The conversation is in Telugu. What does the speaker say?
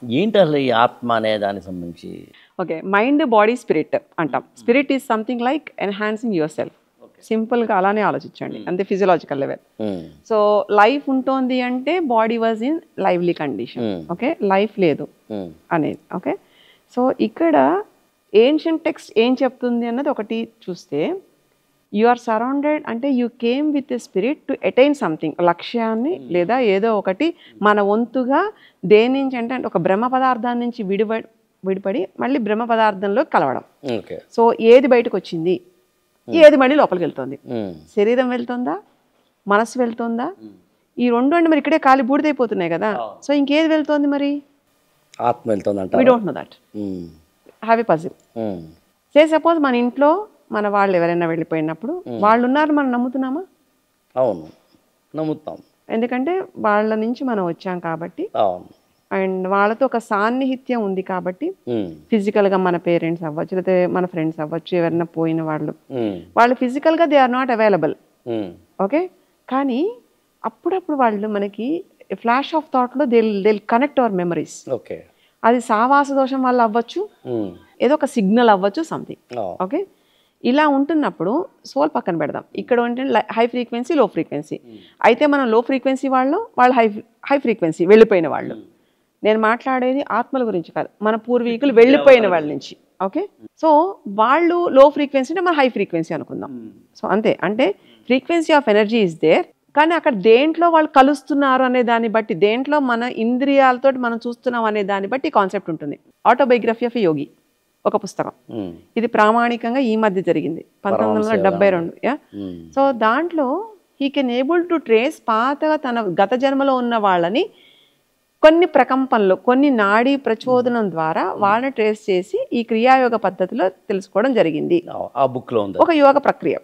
ఏంటి అసలు ఈ ఆత్మ అనే దానికి సంబంధించి? ఓకే, మైండ్ బాడీ స్పిరిట్ అంటాం. Spirit is something like enhancing your self. సింపుల్గా అలానే ఆలోచించండి, అంతే, ఫిజియలాజికల్ లెవెల్. సో లైఫ్ ఉంటుంది అంటే body was in lively condition. Okay, life లేదు అనేది. ఓకే, సో ఇక్కడ ఏన్షియంట్ టెక్స్ట్ ఏం చెప్తుంది అన్నది ఒకటి చూస్తే, యు ఆర్ సరౌండెడ్ అంటే you came with a spirit to attain something, లక్ష్యాన్ని లేదా ఏదో ఒకటి మన వంతుగా దేని నుంచి అంటే ఒక బ్రహ్మ పదార్థాన్ని నుంచి విడిపడి మళ్ళీ బ్రహ్మ పదార్థంలో కలవడం. సో ఏది బయటకు వచ్చింది, ఏది మళ్ళీ లోపలికి వెళ్తుంది? శరీరం వెళ్తుందా, మనసు వెళ్తుందా? ఈ రెండు అంటే మరి ఇక్కడే ఖాళీ బూడిదైపోతున్నాయి కదా. సో ఇంకేది వెళ్తుంది మరి? ఆత్మ వెళ్తుంది. We don't know that. Have a puzzle. Say suppose మన ఇంట్లో మన వాళ్ళు ఎవరైనా వెళ్ళిపోయినప్పుడు వాళ్ళు ఉన్నారు, మనం నమ్ముతున్నామా? అవును, నమ్ముతాం. ఎందుకంటే వాళ్ళ నుంచి మనం వచ్చాం కాబట్టి, అండ్ వాళ్ళతో ఒక సాన్నిహిత్యం ఉంది కాబట్టి. ఫిజికల్గా మన పేరెంట్స్ అవ్వచ్చు, లేకపోతే మన ఫ్రెండ్స్ అవ్వచ్చు, ఎవరైనా పోయిన వాళ్ళు ఫిజికల్గా they are not available. Okay, కానీ అప్పుడప్పుడు వాళ్ళు మనకి ఫ్లాష్ ఆఫ్ థాట్లో they connect our memories. Okay, అది సావాస దోషం వల్ల అవ్వచ్చు, ఏదో ఒక సిగ్నల్ అవ్వచ్చు, సంథింగ్. ఓకే, ఇలా ఉంటున్నప్పుడు సోల్ పక్కన పెడదాం. ఇక్కడ ఏంటంటే హై ఫ్రీక్వెన్సీ, లో ఫ్రీక్వెన్సీ. అయితే మనం లో ఫ్రీక్వెన్సీ వాళ్ళు హై ఫ్రీక్వెన్సీ వెళ్ళిపోయిన వాళ్ళు. నేను మాట్లాడేది ఆత్మల గురించి కాదు, మన పూర్వీకులు వెళ్ళిపోయిన వాళ్ళ నుంచి. ఓకే, సో వాళ్ళు లో ఫ్రీక్వెన్సీ అంటే మన హై ఫ్రీక్వెన్సీ అనుకుందాం. సో అంతే, అంటే frequency of energy is there. కానీ అక్కడ దేంట్లో వాళ్ళు కలుస్తున్నారు అనే దాన్ని బట్టి, దేంట్లో మన ఇంద్రియాలతో మనం చూస్తున్నాం అనే దాన్ని బట్టి కాన్సెప్ట్ ఉంటుంది. ఆటోబయోగ్రఫీ ఆఫ్ యోగి ఒక పుస్తకం, ఇది ప్రామాణికంగా ఈ మధ్య జరిగింది, 1972. సో దాంట్లో he can able to trace పాతగా తన గత జన్మలో ఉన్న వాళ్ళని కొన్ని ప్రకంపనలు, కొన్ని నాడీ ప్రచోదనం ద్వారా వాళ్ళని ట్రేస్ చేసి ఈ క్రియాయోగ పద్ధతిలో తెలుసుకోవడం జరిగింది. ఆ బుక్ లో ఉంది ఒక యోగ ప్రక్రియ.